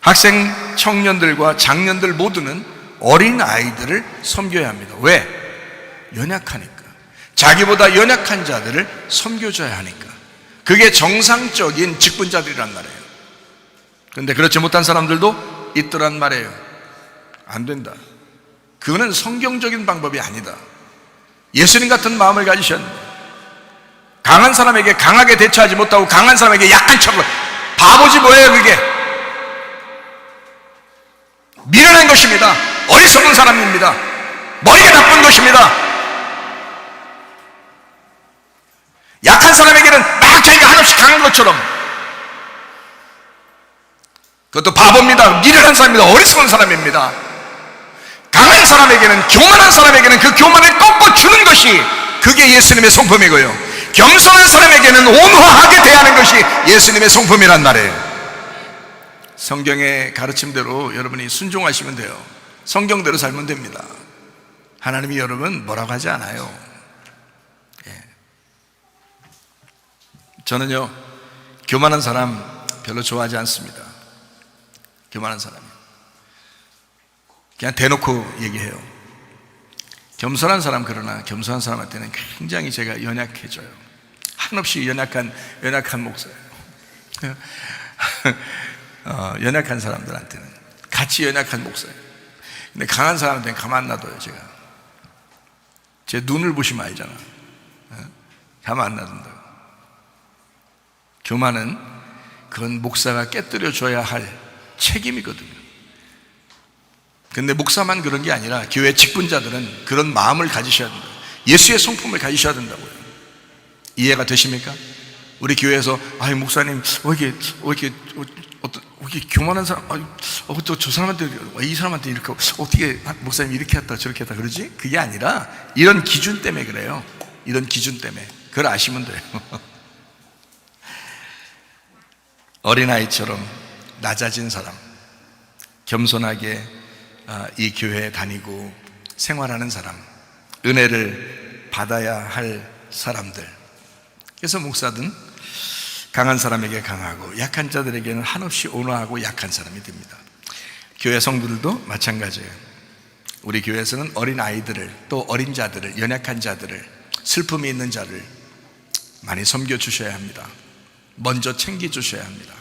학생, 청년들과 장년들 모두는 어린 아이들을 섬겨야 합니다. 왜? 연약하니까. 자기보다 연약한 자들을 섬겨줘야 하니까. 그게 정상적인 직분자들이란 말이에요. 그런데 그렇지 못한 사람들도 있더란 말이에요. 안 된다. 그거는 성경적인 방법이 아니다. 예수님 같은 마음을 가지셨는데 강한 사람에게 강하게 대처하지 못하고 강한 사람에게 약한 척을, 바보지 뭐예요 그게. 미련한 것입니다. 어리석은 사람입니다. 머리가 나쁜 것입니다. 약한 사람에게는 막 자기가 한없이 강한 것처럼, 그것도 바보입니다. 미련한 사람입니다. 어리석은 사람입니다. 강한 사람에게는, 교만한 사람에게는 그 교만을 꺾어주는 것이 그게 예수님의 성품이고요, 겸손한 사람에게는 온화하게 대하는 것이 예수님의 성품이란 말이에요. 성경의 가르침대로 여러분이 순종하시면 돼요. 성경대로 살면 됩니다. 하나님이 여러분 뭐라고 하지 않아요. 저는요, 교만한 사람 별로 좋아하지 않습니다. 교만한 사람이 그냥 대놓고 얘기해요. 겸손한 사람, 그러나 겸손한 사람한테는 굉장히 제가 연약해져요. 한없이 연약한 목사예요. 연약한 사람들한테는 같이 연약한 목사예요. 근데 강한 사람한테는 가만 안 놔둬요. 제가 제 눈을 보시면 알잖아. 가만 안 놔둔다고. 교만은 그건 목사가 깨뜨려줘야 할 책임이거든요. 근데 목사만 그런 게 아니라 교회 직분자들은 그런 마음을 가지셔야 된다. 예수의 성품을 가지셔야 된다고요. 이해가 되십니까? 우리 교회에서 목사님 왜 이렇게 교만한 사람, 또 저 사람한테, 이 사람한테 이렇게 어떻게 목사님 이렇게 했다 저렇게 했다 그러지? 그게 아니라 이런 기준 때문에 그래요. 이런 기준 때문에. 그걸 아시면 돼요. 어린아이처럼 낮아진 사람, 겸손하게 이 교회에 다니고 생활하는 사람, 은혜를 받아야 할 사람들. 그래서 목사든 강한 사람에게 강하고 약한 자들에게는 한없이 온화하고 약한 사람이 됩니다. 교회 성도들도 마찬가지예요. 우리 교회에서는 어린 아이들을, 또 어린 자들을, 연약한 자들을, 슬픔이 있는 자를 많이 섬겨주셔야 합니다. 먼저 챙겨주셔야 합니다.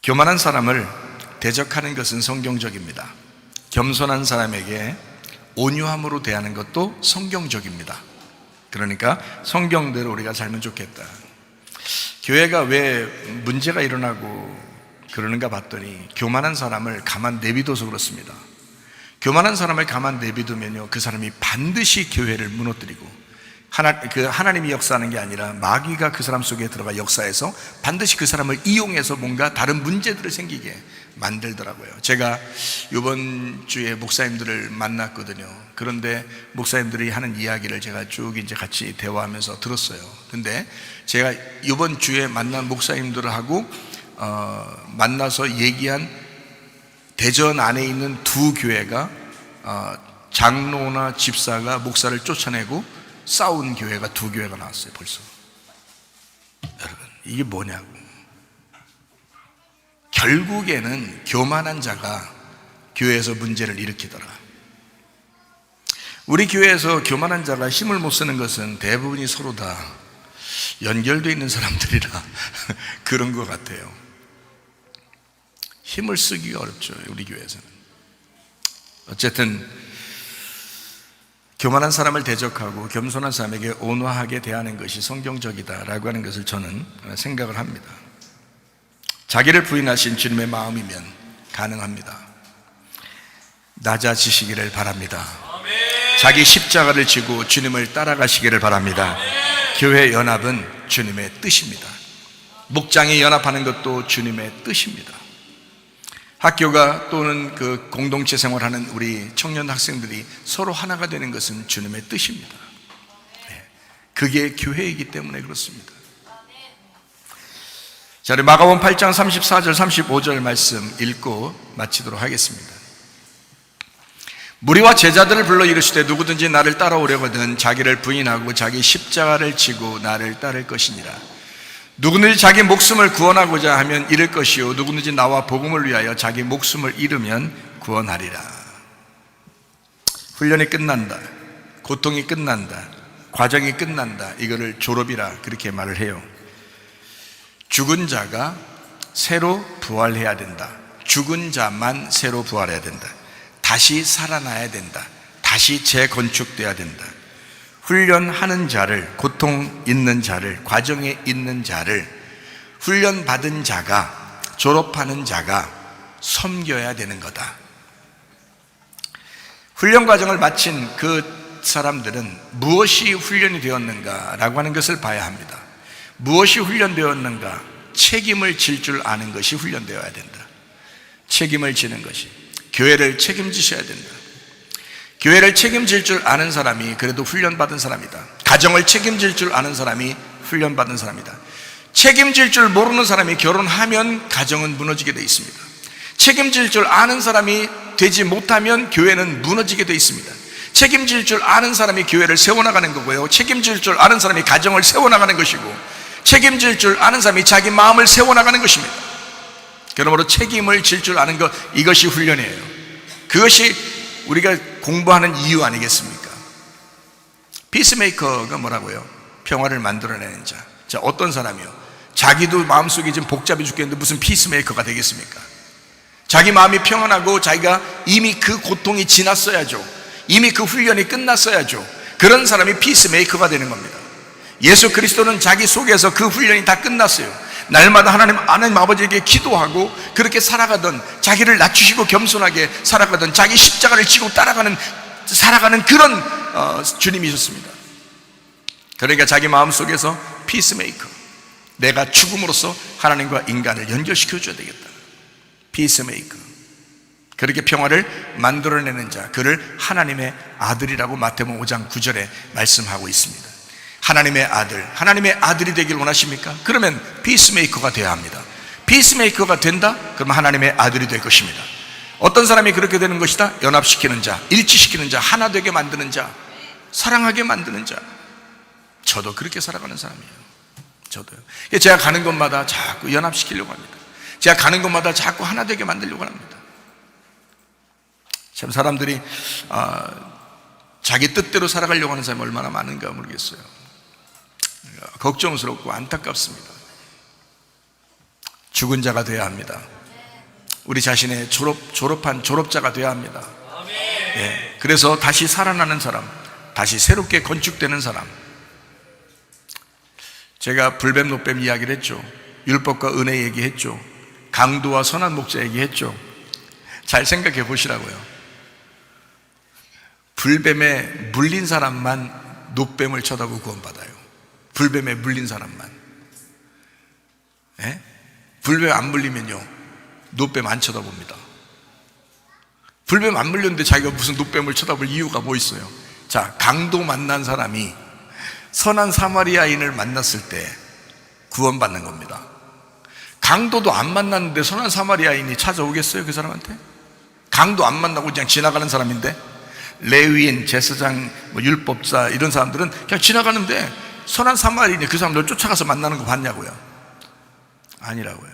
교만한 사람을 대적하는 것은 성경적입니다. 겸손한 사람에게 온유함으로 대하는 것도 성경적입니다. 그러니까 성경대로 우리가 살면 좋겠다. 교회가 왜 문제가 일어나고 그러는가 봤더니 교만한 사람을 가만 내비둬서 그렇습니다. 교만한 사람을 가만 내비두면요, 그 사람이 반드시 교회를 무너뜨리고, 하나님이 역사하는 게 아니라 마귀가 그 사람 속에 들어가 역사해서 반드시 그 사람을 이용해서 뭔가 다른 문제들을 생기게 만들더라고요. 제가 이번 주에 목사님들을 만났거든요. 그런데 목사님들이 하는 이야기를 제가 쭉 이제 같이 대화하면서 들었어요. 근데 제가 이번 주에 만난 목사님들하고 만나서 얘기한 대전 안에 있는 두 교회가 장로나 집사가 목사를 쫓아내고 싸운 교회가 두 교회가 나왔어요 벌써. 여러분, 이게 뭐냐고. 결국에는 교만한 자가 교회에서 문제를 일으키더라. 우리 교회에서 교만한 자가 힘을 못 쓰는 것은 대부분이 서로 다 연결되어 있는 사람들이라 그런 것 같아요. 힘을 쓰기가 어렵죠, 우리 교회에서는. 어쨌든 교만한 사람을 대적하고 겸손한 사람에게 온화하게 대하는 것이 성경적이다라고 하는 것을 저는 생각을 합니다. 자기를 부인하신 주님의 마음이면 가능합니다. 낮아지시기를 바랍니다. 자기 십자가를 지고 주님을 따라가시기를 바랍니다. 교회 연합은 주님의 뜻입니다. 목장이 연합하는 것도 주님의 뜻입니다. 학교가 또는 그 공동체 생활하는 우리 청년 학생들이 서로 하나가 되는 것은 주님의 뜻입니다. 그게 교회이기 때문에 그렇습니다. 자, 우리 마가복음 8장 34절 35절 말씀 읽고 마치도록 하겠습니다. 무리와 제자들을 불러 이르시되 누구든지 나를 따라오려거든 자기를 부인하고 자기 십자가를 지고 나를 따를 것이니라. 누구든지 자기 목숨을 구원하고자 하면 잃을 것이요 누구든지 나와 복음을 위하여 자기 목숨을 잃으면 구원하리라. 훈련이 끝난다, 고통이 끝난다, 과정이 끝난다, 이거를 졸업이라 그렇게 말을 해요. 죽은 자가 새로 부활해야 된다. 죽은 자만 새로 부활해야 된다. 다시 살아나야 된다. 다시 재건축돼야 된다. 훈련하는 자를, 고통 있는 자를, 과정에 있는 자를 훈련받은 자가, 졸업하는 자가 섬겨야 되는 거다. 훈련 과정을 마친 그 사람들은 무엇이 훈련이 되었는가라고 하는 것을 봐야 합니다. 무엇이 훈련되었는가? 책임을 질 줄 아는 것이 훈련되어야 된다. 책임을 지는 것이, 교회를 책임지셔야 된다. 교회를 책임질 줄 아는 사람이 그래도 훈련받은 사람이다. 가정을 책임질 줄 아는 사람이 훈련받은 사람이다. 책임질 줄 모르는 사람이 결혼하면 가정은 무너지게 되어 있습니다. 책임질 줄 아는 사람이 되지 못하면 교회는 무너지게 되어 있습니다. 책임질 줄 아는 사람이 교회를 세워나가는 거고요, 책임질 줄 아는 사람이 가정을 세워나가는 것이고, 책임질 줄 아는 사람이 자기 마음을 세워나가는 것입니다. 그러므로 책임을 질 줄 아는 것, 이것이 훈련이에요. 그것이 우리가 공부하는 이유 아니겠습니까? 피스메이커가 뭐라고요? 평화를 만들어내는 자. 자, 어떤 사람이요? 자기도 마음속이 지금 복잡해 죽겠는데 무슨 피스메이커가 되겠습니까? 자기 마음이 평안하고 자기가 이미 그 고통이 지났어야죠. 이미 그 훈련이 끝났어야죠. 그런 사람이 피스메이커가 되는 겁니다. 예수 그리스도는 자기 속에서 그 훈련이 다 끝났어요. 날마다 하나님 아버지에게 기도하고 그렇게 살아가던, 자기를 낮추시고 겸손하게 살아가던, 자기 십자가를 지고 살아가는 그런 주님이셨습니다. 그러니까 자기 마음속에서 피스메이커, 내가 죽음으로써 하나님과 인간을 연결시켜줘야 되겠다. 피스메이커, 그렇게 평화를 만들어내는 자, 그를 하나님의 아들이라고 마태복음 5장 9절에 말씀하고 있습니다. 하나님의 아들, 하나님의 아들이 되길 원하십니까? 그러면 피스메이커가 되어야 합니다. 피스메이커가 된다? 그러면 하나님의 아들이 될 것입니다. 어떤 사람이 그렇게 되는 것이다? 연합시키는 자, 일치시키는 자, 하나 되게 만드는 자, 사랑하게 만드는 자. 저도 그렇게 살아가는 사람이에요. 저도요. 제가 가는 곳마다 자꾸 연합시키려고 합니다. 제가 가는 곳마다 자꾸 하나 되게 만들려고 합니다. 참 사람들이 자기 뜻대로 살아가려고 하는 사람이 얼마나 많은가 모르겠어요. 걱정스럽고 안타깝습니다. 죽은 자가 되어야 합니다. 우리 자신의 졸업한 졸업자가 되어야 합니다. 예, 그래서 다시 살아나는 사람, 다시 새롭게 건축되는 사람. 제가 불뱀 노뱀 이야기를 했죠. 율법과 은혜 얘기했죠. 강도와 선한 목자 얘기했죠. 잘 생각해 보시라고요. 불뱀에 물린 사람만 노뱀을 쳐다보고 구원받아요. 불뱀에 물린 사람만. 예? 불뱀 안 물리면요, 노뱀 안 쳐다봅니다. 불뱀 안 물렸는데 자기가 무슨 노뱀을 쳐다볼 이유가 뭐 있어요? 자, 강도 만난 사람이 선한 사마리아인을 만났을 때 구원받는 겁니다. 강도도 안 만났는데 선한 사마리아인이 찾아오겠어요, 그 사람한테? 강도 안 만나고 그냥 지나가는 사람인데? 레위인, 제사장, 율법자 이런 사람들은 그냥 지나가는데 선한 사마리아인이 그 사람들 쫓아가서 만나는 거 봤냐고요? 아니라고요.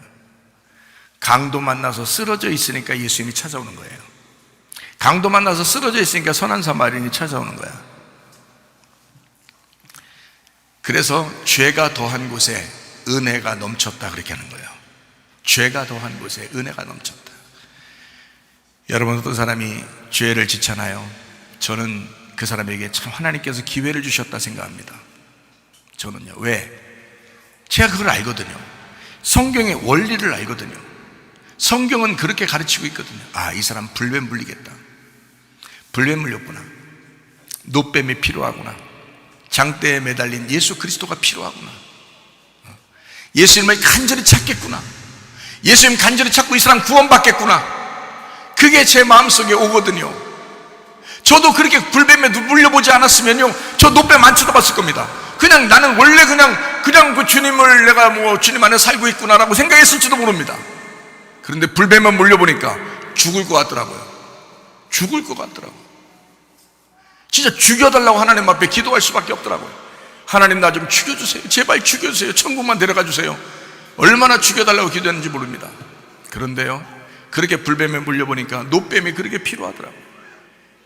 강도 만나서 쓰러져 있으니까 예수님이 찾아오는 거예요. 강도 만나서 쓰러져 있으니까 선한 사마리아인이 찾아오는 거야. 그래서 죄가 더한 곳에 은혜가 넘쳤다 그렇게 하는 거예요. 죄가 더한 곳에 은혜가 넘쳤다. 여러분, 어떤 사람이 죄를 짓잖아요. 저는 그 사람에게 참 하나님께서 기회를 주셨다 생각합니다. 저는요. 왜? 제가 그걸 알거든요. 성경의 원리를 알거든요. 성경은 그렇게 가르치고 있거든요. 아, 이 사람 불뱀 물리겠다. 불뱀 물렸구나. 노뱀이 필요하구나. 장대에 매달린 예수 그리스도가 필요하구나. 예수님을 간절히 찾겠구나. 예수님 간절히 찾고 이 사람 구원받겠구나. 그게 제 마음속에 오거든요. 저도 그렇게 불뱀에 물려보지 않았으면요, 저 노뱀 안 쳐다봤을 겁니다. 그냥 나는 원래 그냥 그 주님을 내가 주님 안에 살고 있구나라고 생각했을지도 모릅니다. 그런데 불뱀에 물려보니까 죽을 것 같더라고요. 죽을 것 같더라고요. 진짜 죽여달라고 하나님 앞에 기도할 수밖에 없더라고요. 하나님, 나 좀 죽여주세요. 제발 죽여주세요. 천국만 데려가 주세요. 얼마나 죽여달라고 기도했는지 모릅니다. 그런데요, 그렇게 불뱀에 물려보니까 노뱀이 그렇게 필요하더라고요.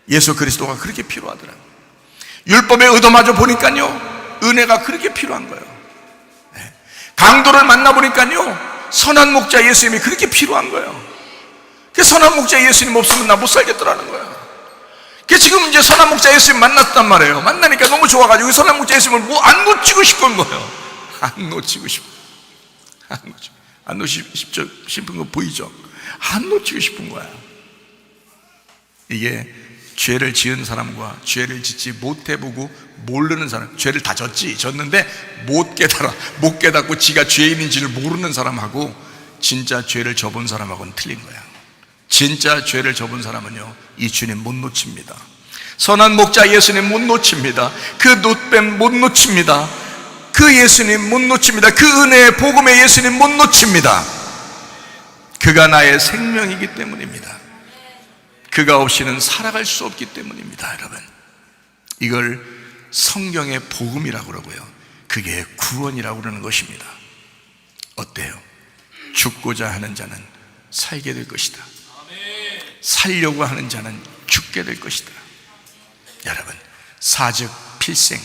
예수 그리스도가 그렇게 필요하더라고요. 율법의 의도마저 보니까요, 은혜가 그렇게 필요한 거예요. 강도를 만나보니까요, 선한 목자 예수님이 그렇게 필요한 거예요. 그 선한 목자 예수님 없으면 나 못 살겠더라는 거예요. 그 지금 이제 선한 목자 예수님 만났단 말이에요. 만나니까 너무 좋아가지고 선한 목자 예수님을 안 놓치고 싶은 거예요. 안 놓치고 싶어. 안 놓치고 싶은 거 보이죠? 안 놓치고 싶은 거야. 이게 죄를 지은 사람과 죄를 짓지 못해보고 모르는 사람, 죄를 다 졌는데 못 깨닫고 지가 죄인인지를 모르는 사람하고 진짜 죄를 져본 사람하고는 틀린 거야. 진짜 죄를 져본 사람은요, 이 주님 못 놓칩니다. 선한 목자 예수님 못 놓칩니다. 그 노뱀 못 놓칩니다. 그 예수님 못 놓칩니다. 그 은혜의 복음의 예수님 못 놓칩니다. 그가 나의 생명이기 때문입니다. 그가 없이는 살아갈 수 없기 때문입니다. 여러분, 이걸 성경의 복음이라고 그러고요, 그게 구원이라고 그러는 것입니다. 어때요? 죽고자 하는 자는 살게 될 것이다. 살려고 하는 자는 죽게 될 것이다. 여러분, 사즉 필생,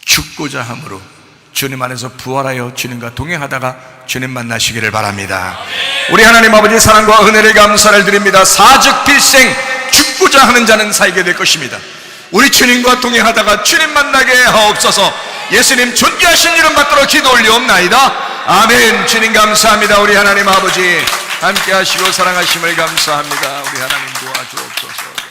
죽고자 함으로 주님 안에서 부활하여 주님과 동행하다가 주님 만나시기를 바랍니다. 우리 하나님 아버지 사랑과 은혜를 감사를 드립니다. 사즉 필생, 죽고자 하는 자는 살게 될 것입니다. 우리 주님과 동행하다가 주님 만나게 하옵소서. 예수님 존귀하신 이름 받들어 기도 올리옵나이다. 아멘. 주님 감사합니다. 우리 하나님 아버지 함께 하시고 사랑하심을 감사합니다. 우리 하나님 도와주옵소서.